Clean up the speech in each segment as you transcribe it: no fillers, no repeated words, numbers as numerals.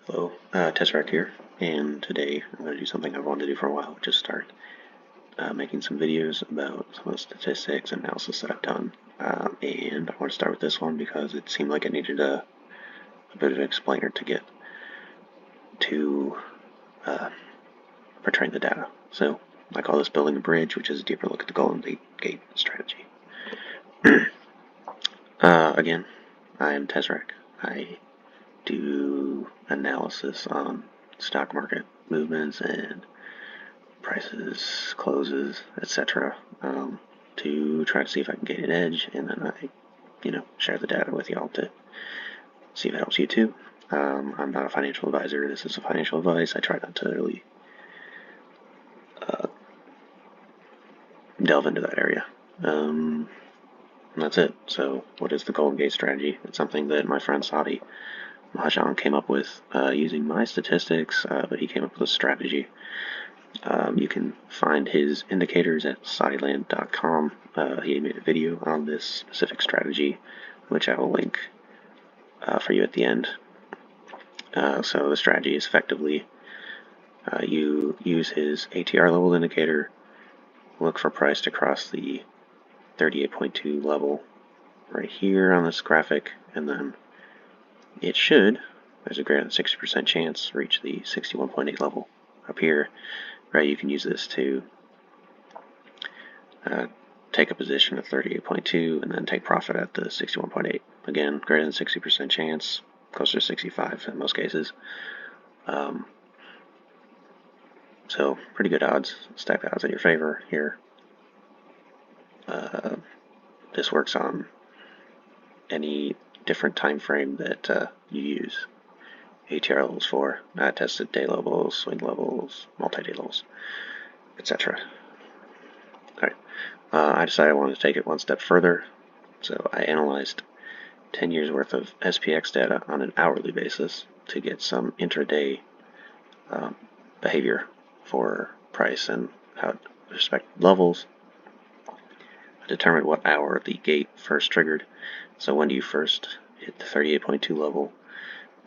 Hello, Tesseract here, and today I'm going to do something I've wanted to do for a while, which is start making some videos about some of the statistics and analysis that I've done. And I want to start with this one because it seemed like I needed a bit of an explainer to get to portraying the data. So I call this building a bridge, which is a deeper look at the Golden Gate strategy. Again, I am Tesseract. I do analysis on stock market movements and prices, closes, etc. To try to see if I can gain an edge, and then I, share the data with y'all to see if it helps you too. I'm not a financial advisor. This is a financial advice. I try not to really delve into that area. And that's it. So, what is the Golden Gate strategy? It's something that my friend Saudi Mahajan came up with using my statistics, but he came up with a strategy. You can find his indicators at saudiland.com. He made a video on this specific strategy, which I will link for you at the end. So the strategy is effectively you use his ATR level indicator, look for price to cross the 38.2 level right here on this graphic, and then it should, there's a greater than 60% chance, reach the 61.8 level up here. Right, you can use this to take a position at 38.2 and then take profit at the 61.8. Again, greater than 60% chance, closer to 65 in most cases. So pretty good odds, stack the odds in your favor here. This works on any different time frame that you use ATR levels for. I tested day levels, swing levels, multi-day levels, etc. Alright, I decided I wanted to take it one step further, so I analyzed 10 years worth of SPX data on an hourly basis to get some intraday behavior for price and how it respected levels. I determined what hour the gate first triggered, so when do you first hit the 38.2 level,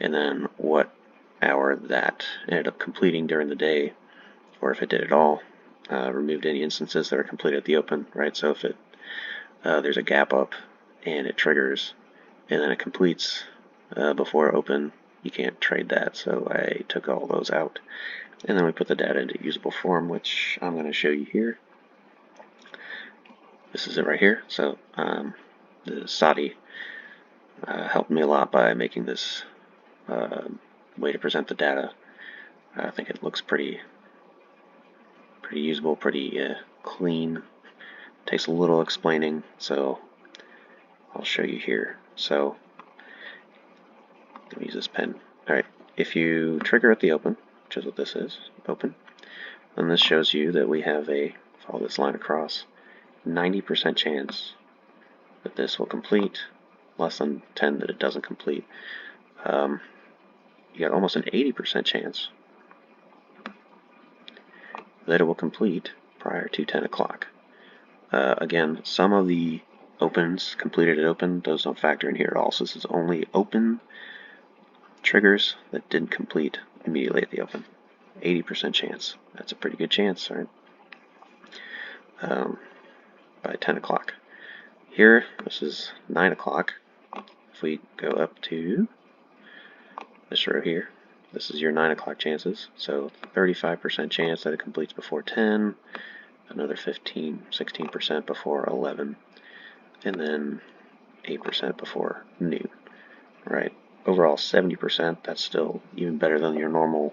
and then what hour that ended up completing during the day, or if it did at all. Removed any instances that are completed at the open, right? So if there's a gap up and it triggers and then it completes before open, you can't trade that. So I took all those out, and then we put the data into usable form, which I'm going to show you here. This is it right here. So the Saudi helped me a lot by making this way to present the data. I think it looks pretty usable, pretty clean. Takes a little explaining, so I'll show you here. So let me use this pen. Alright, if you trigger at the open, which is what this is, open, then this shows you that we have follow this line across, 90% chance that this will complete, less than 10 that it doesn't complete. You got almost an 80% chance that it will complete prior to 10 o'clock. Again, some of the opens completed at open, those don't factor in here at all. So this is only open triggers that didn't complete immediately at the open. 80% chance. That's a pretty good chance, right? By 10 o'clock. Here, this is 9 o'clock. If we go up to this row here, this is your 9 o'clock chances. So 35% chance that it completes before 10, another 16% before 11, and then 8% before noon, right? Overall 70%, that's still even better than your normal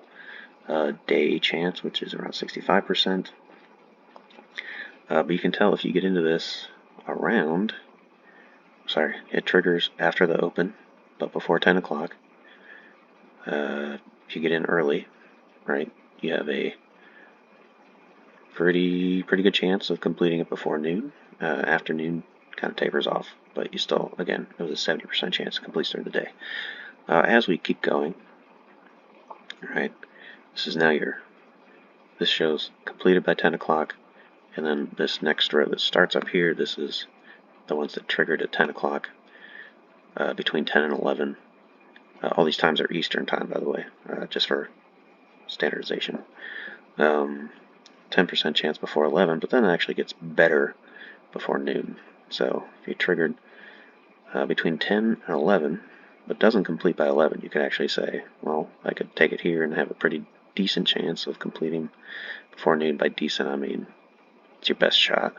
day chance, which is around 65%. But you can tell if you get into this it triggers after the open, but before 10 o'clock. If you get in early, right, you have a pretty good chance of completing it before noon. Afternoon kind of tapers off, but you still, again, it was a 70% chance it completes during the day. As we keep going, right, this is now this shows completed by 10 o'clock, and then this next row that starts up here, this is the ones that triggered at 10 o'clock, between 10 and 11. All these times are Eastern time, by the way, just for standardization. 10% chance before 11, but then it actually gets better before noon. So if you triggered between 10 and 11, but doesn't complete by 11, you could actually say, well, I could take it here and have a pretty decent chance of completing before noon. By decent, I mean it's your best shot,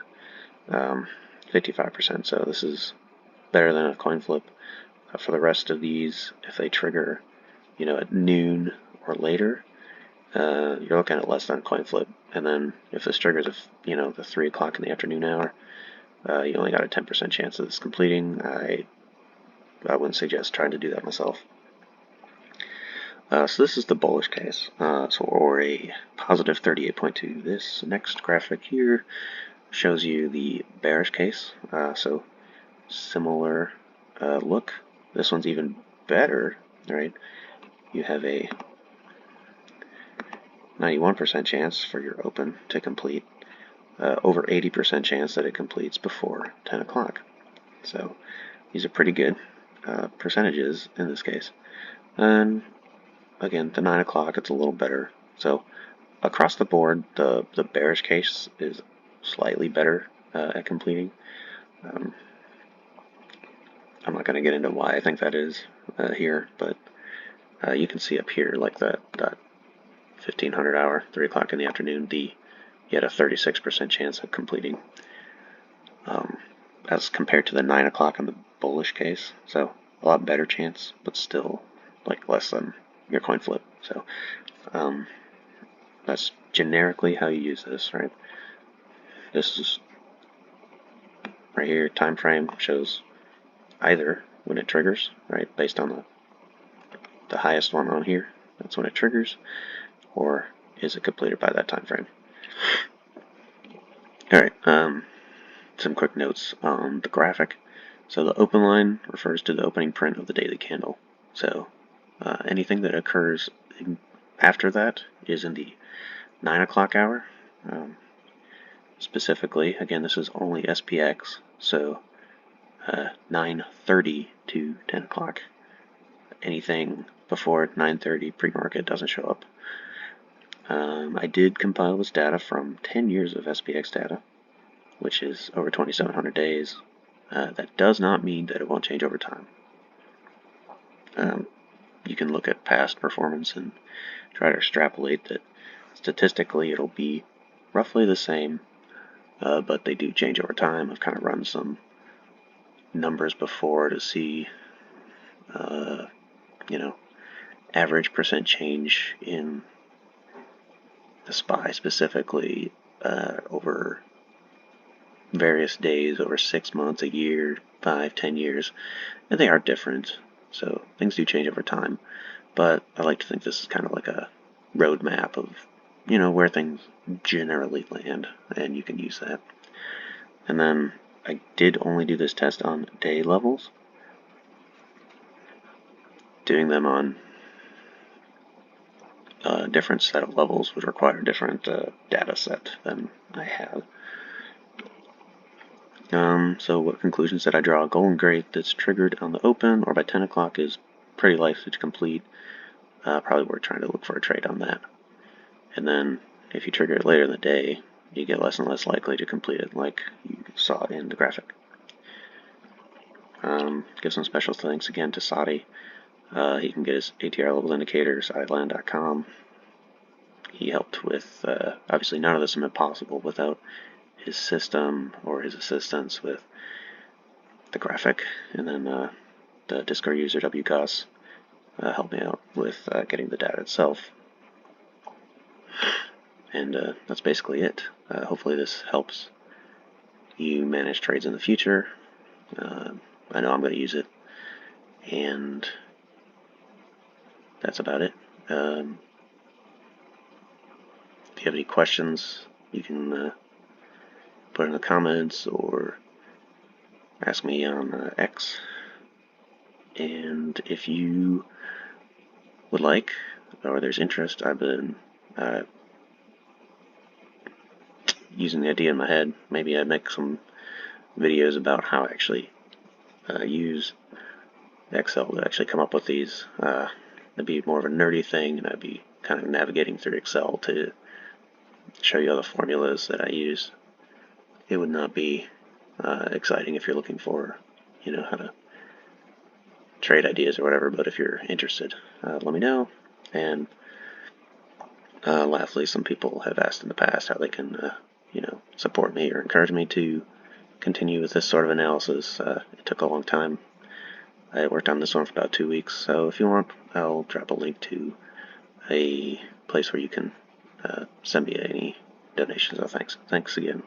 55%. So this is better than a coin flip. For the rest of these, if they trigger, at noon or later, you're looking at less than a coin flip. And then if this triggers, the 3 o'clock in the afternoon hour, you only got a 10% chance of this completing. I wouldn't suggest trying to do that myself. So this is the bullish case, or a positive 38.2. This next graphic here shows you the bearish case. So similar look. This one's even better, right? You have a 91% chance for your open to complete, over 80% chance that it completes before 10 o'clock. So these are pretty good percentages in this case. And again, the 9 o'clock, it's a little better. So across the board, the bearish case is slightly better at completing. I'm not going to get into why I think that is here, but you can see up here, like that 1500 hour, 3 o'clock in the afternoon, you had a 36% chance of completing, as compared to the 9 o'clock on the bullish case. So a lot better chance, but still like less than your coin flip. So that's generically how you use this, right? This is right here, time frame shows either when it triggers, right, based on the highest one on here, that's when it triggers, or is it completed by that time frame. Alright, some quick notes on the graphic. So the open line refers to the opening print of the daily candle. So anything that occurs after that is in the 9 o'clock hour. Specifically, again, this is only SPX, so 9:30 to 10 o'clock. Anything before 9:30 pre-market doesn't show up. I did compile this data from 10 years of SPX data, which is over 2,700 days. That does not mean that it won't change over time. You can look at past performance and try to extrapolate that statistically it'll be roughly the same, but they do change over time. I've kind of run some numbers before to see, average percent change in the SPY specifically over various days, over 6 months, a year, 5, 10 years, and they are different. So things do change over time, but I like to think this is kind of like a roadmap of, where things generally land, and you can use that. And then I did only do this test on day levels. Doing them on a different set of levels would require a different data set than I have. So what conclusions did I draw? Golden Gate that's triggered on the open or by 10 o'clock is pretty likely to complete. Probably worth trying to look for a trade on that. And then if you trigger it later in the day, you get less and less likely to complete it, like you saw in the graphic. Give some special thanks again to Saudi. He can get his ATR levels indicator, SadiLand.com. He helped with, obviously none of this would have been possible without his system or his assistance with the graphic. And then the Discord user WGOS helped me out with getting the data itself. And that's basically it. Hopefully this helps you manage trades in the future. I know I'm going to use it, and that's about it. If you have any questions, you can put in the comments or ask me on X. And if you would like, or there's interest, I've been using the idea in my head. Maybe I'd make some videos about how I actually use Excel to actually come up with these. It'd be more of a nerdy thing, and I'd be kind of navigating through Excel to show you all the formulas that I use. It would not be exciting if you're looking for, how to trade ideas or whatever, but if you're interested, let me know. And lastly, some people have asked in the past how they can, support me or encourage me to continue with this sort of analysis. It took a long time. I worked on this one for about 2 weeks, so if you want, I'll drop a link to a place where you can send me any donations. Thanks again.